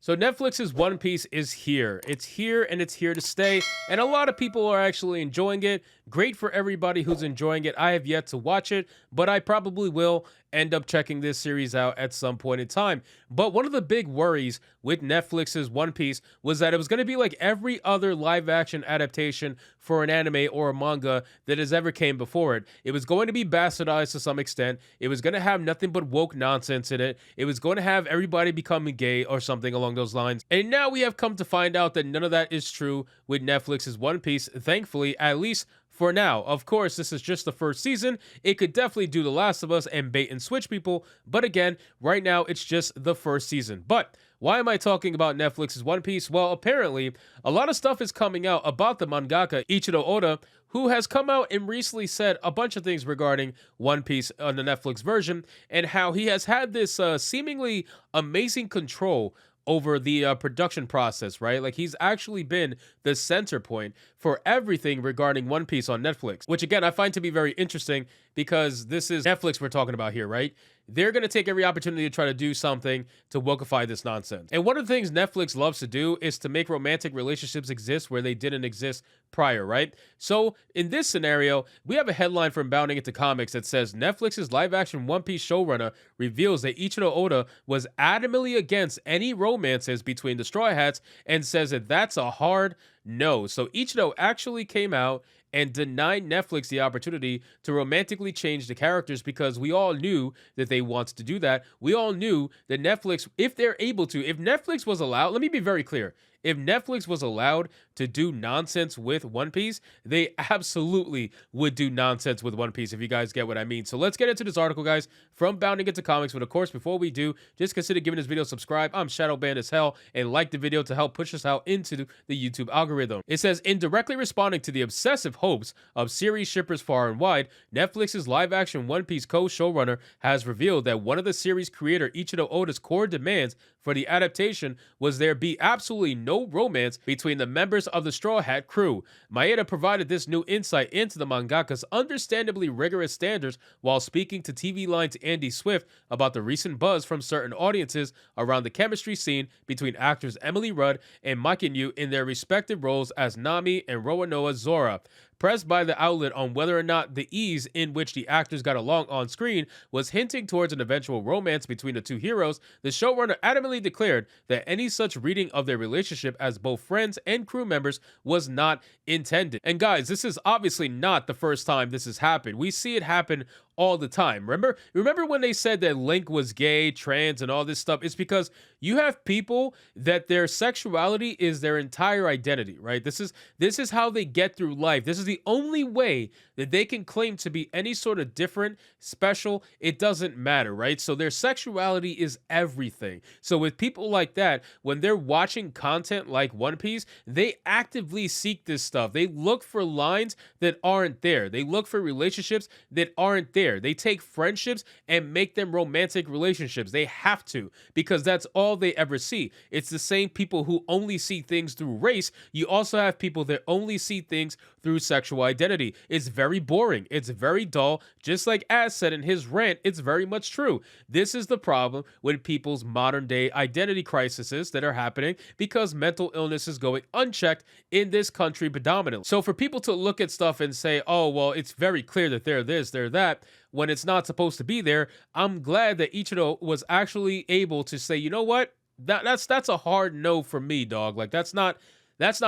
So Netflix's One Piece is here. It's here and it's here to stay. And a lot of people are actually enjoying it. Great for everybody who's enjoying it. I have yet to watch it, but I probably will end up checking this series out at some point in time. But one of the big worries with Netflix's One Piece was that it was going to be like every other live action adaptation for an anime or a manga that has ever came before it. It was going to be bastardized to some extent. It was going to have nothing but woke nonsense in it. It was going to have everybody becoming gay or something along those lines. And now we have come to find out that none of that is true with Netflix's One Piece, thankfully, at least for now. Of course, this is just the first season. It could definitely do The Last of Us and bait and switch people, but again, right now it's just the first season. But why am I talking about Netflix's One Piece? Well, apparently, a lot of stuff is coming out about the mangaka Ichiro Oda, who has come out and recently said a bunch of things regarding One Piece on the Netflix version, and how he has had this seemingly amazing control over the production process, right? Like he's actually been the center point for everything regarding One Piece on Netflix, which again, I find to be very interesting because this is Netflix we're talking about here, right? They're going to take every opportunity to try to do something to wokeify this nonsense. And one of the things Netflix loves to do is to make romantic relationships exist where they didn't exist prior, right? So in this scenario, we have a headline from Bounding Into Comics that says Netflix's live-action One Piece showrunner reveals that Ichiro Oda was adamantly against any romances between the Straw Hats and says that that's a hard no. So Ichiro actually came out and denied Netflix the opportunity to romantically change the characters because we all knew that they wanted to do that. We all knew that Netflix, if they're able to, if Netflix was allowed, let me be very clear. If Netflix was allowed to do nonsense with One Piece, they absolutely would do nonsense with One Piece, if you guys get what I mean. So let's get into this article, guys, from Bounding Into Comics. But of course, before we do, just consider giving this video a subscribe. I'm Shadow Banned as hell, and like the video to help push us out into the YouTube algorithm. It says, in directly responding to the obsessive hopes of series shippers far and wide, Netflix's live-action One Piece co-showrunner has revealed that one of the series creator Ichiro Oda's core demands for the adaptation was there be absolutely no romance between the members of the Straw Hat crew. Maeda provided this new insight into the mangaka's understandably rigorous standards while speaking to TV Line's Andy Swift about the recent buzz from certain audiences around the chemistry scene between actors Emily Rudd and Makinyu in their respective roles as Nami and Roanoa Zora. Pressed by the outlet on whether or not the ease in which the actors got along on screen was hinting towards an eventual romance between the two heroes, the showrunner adamantly declared that any such reading of their relationship as both friends and crew members was not intended. And guys, this is obviously not the first time this has happened. We see it happen all the time. Remember when they said that Link was gay, trans, and all this stuff? It's because you have people that their sexuality is their entire identity, right? This is how they get through life. This is the only way that they can claim to be any sort of different, special. It doesn't matter, right? So their sexuality is everything. So with people like that, when they're watching content like One Piece, they actively seek this stuff. They look for lines that aren't there. They look for relationships that aren't there. They take friendships and make them romantic relationships. They have to, because that's all they ever see. It's the same people who only see things through race. You also have people that only see things through sexual identity. It's very boring. It's very dull. Just like Az said in his rant, it's very much true. This is the problem with people's modern day identity crises that are happening because mental illness is going unchecked in this country predominantly. So for people to look at stuff and say, oh, well, it's very clear that they're this, they're that, when it's not supposed to be there, I'm glad that Ichiro was actually able to say, you know what? That's a hard no for me, dog. Like that's not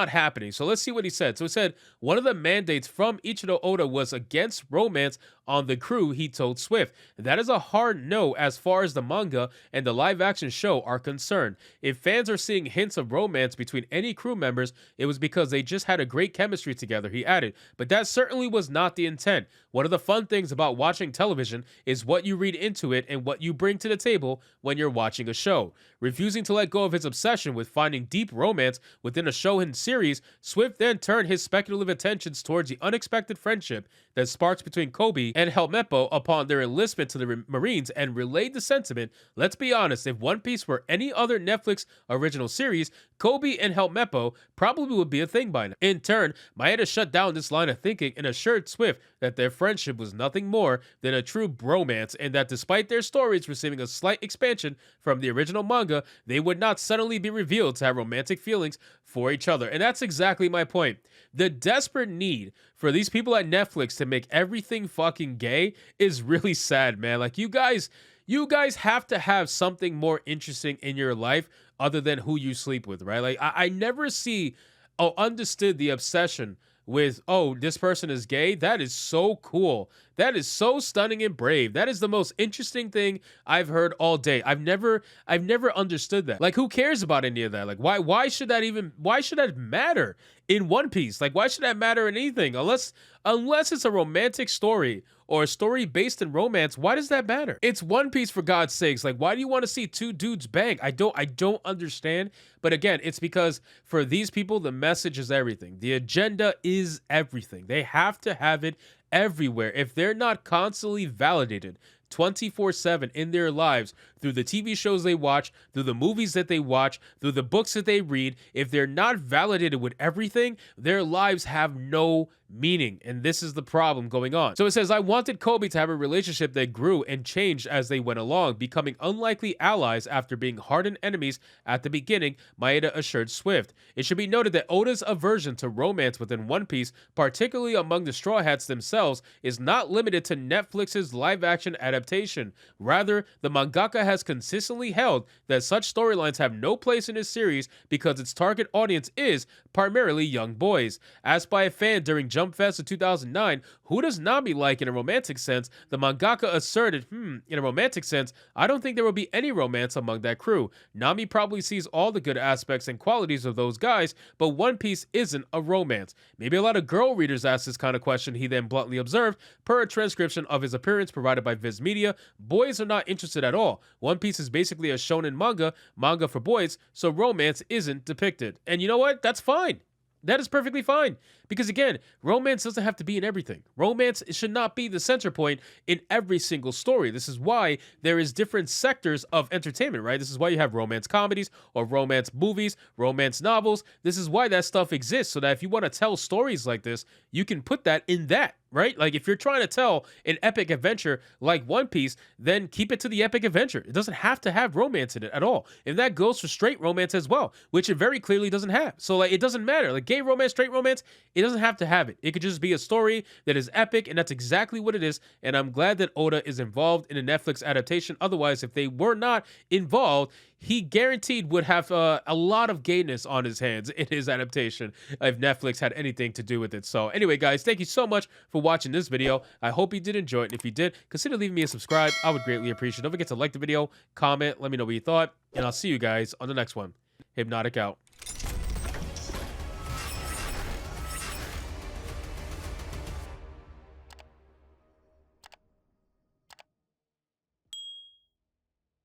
happening. So let's see what he said. So he said, one of the mandates from Ichiro Oda was against romance on the crew, he told Swift. That is a hard no as far as the manga and the live-action show are concerned. If fans are seeing hints of romance between any crew members, it was because they just had a great chemistry together, he added. But that certainly was not the intent. One of the fun things about watching television is what you read into it and what you bring to the table when you're watching a show. Refusing to let go of his obsession with finding deep romance within a show and series, Swift then turned his speculative attentions towards the unexpected friendship that sparks between Kobe and Helmeppo upon their enlistment to the Marines and relayed the sentiment. Let's be honest, if One Piece were any other Netflix original series, Kobe and Helmeppo probably would be a thing by now. In turn, Maeda shut down this line of thinking and assured Swift that their friendship was nothing more than a true bromance, and that despite their stories receiving a slight expansion from the original manga, they would not suddenly be revealed to have romantic feelings for each other. And that's exactly my point. The desperate need for these people at Netflix to make everything fucking gay is really sad, man. Like, you guys have to have something more interesting in your life other than who you sleep with, right? Like, I never see understood the obsession with, oh, this person is gay. That is so cool. That is so stunning and brave. That is the most interesting thing I've heard all day. I've never understood that. Like, who cares about any of that? Like, why should that matter in One Piece? Like, why should that matter in anything? Unless it's a romantic story or a story based in romance, why does that matter? It's One Piece, for God's sakes. Like, why do you want to see two dudes bang? I don't understand. But again, it's because for these people, the message is everything. The agenda is everything. They have to have it everywhere. If they're not constantly validated 24/7 in their lives through the TV shows they watch, through the movies that they watch, through the books that they read, if they're not validated with everything, their lives have no meaning. And this is the problem going on. So it says, I wanted Kobe to have a relationship that grew and changed as they went along, becoming unlikely allies after being hardened enemies at the beginning, Maeda assured Swift. It should be noted that Oda's aversion to romance within One Piece, particularly among the Straw Hats themselves, is not limited to Netflix's live-action adaptation. Rather, the mangaka has consistently held that such storylines have no place in his series because its target audience is primarily young boys. Asked by a fan during Jump Fest of 2009, who does Nami like in a romantic sense, the mangaka asserted, in a romantic sense, I don't think there will be any romance among that crew. Nami probably sees all the good aspects and qualities of those guys, but One Piece isn't a romance. Maybe a lot of girl readers ask this kind of question, he then bluntly observed, per a transcription of his appearance provided by Viz Media. Boys are not interested at all. One Piece is basically a shonen manga for boys, so romance isn't depicted. And you know what? That's fine. That is perfectly fine. Because again, romance doesn't have to be in everything. Romance should not be the center point in every single story. This is why there is different sectors of entertainment, right? This is why you have romance comedies or romance movies, romance novels. This is why that stuff exists, so that if you want to tell stories like this, you can put that in that, right? Like, if you're trying to tell an epic adventure like One Piece, then keep it to the epic adventure. It doesn't have to have romance in it at all. And that goes for straight romance as well, which it very clearly doesn't have. So, like, it doesn't matter. Like, gay romance, straight romance, it doesn't have to have it. It could just be a story that is epic, and that's exactly what it is. And I'm glad that Oda is involved in a Netflix adaptation. Otherwise, if they were not involved, he guaranteed would have a lot of gayness on his hands in his adaptation if Netflix had anything to do with it. So anyway, guys, thank you so much for watching this video. I hope you did enjoy it. And if you did, consider leaving me a subscribe. I would greatly appreciate it. Don't forget to like the video, comment, let me know what you thought, and I'll see you guys on the next one. Hypnotic out.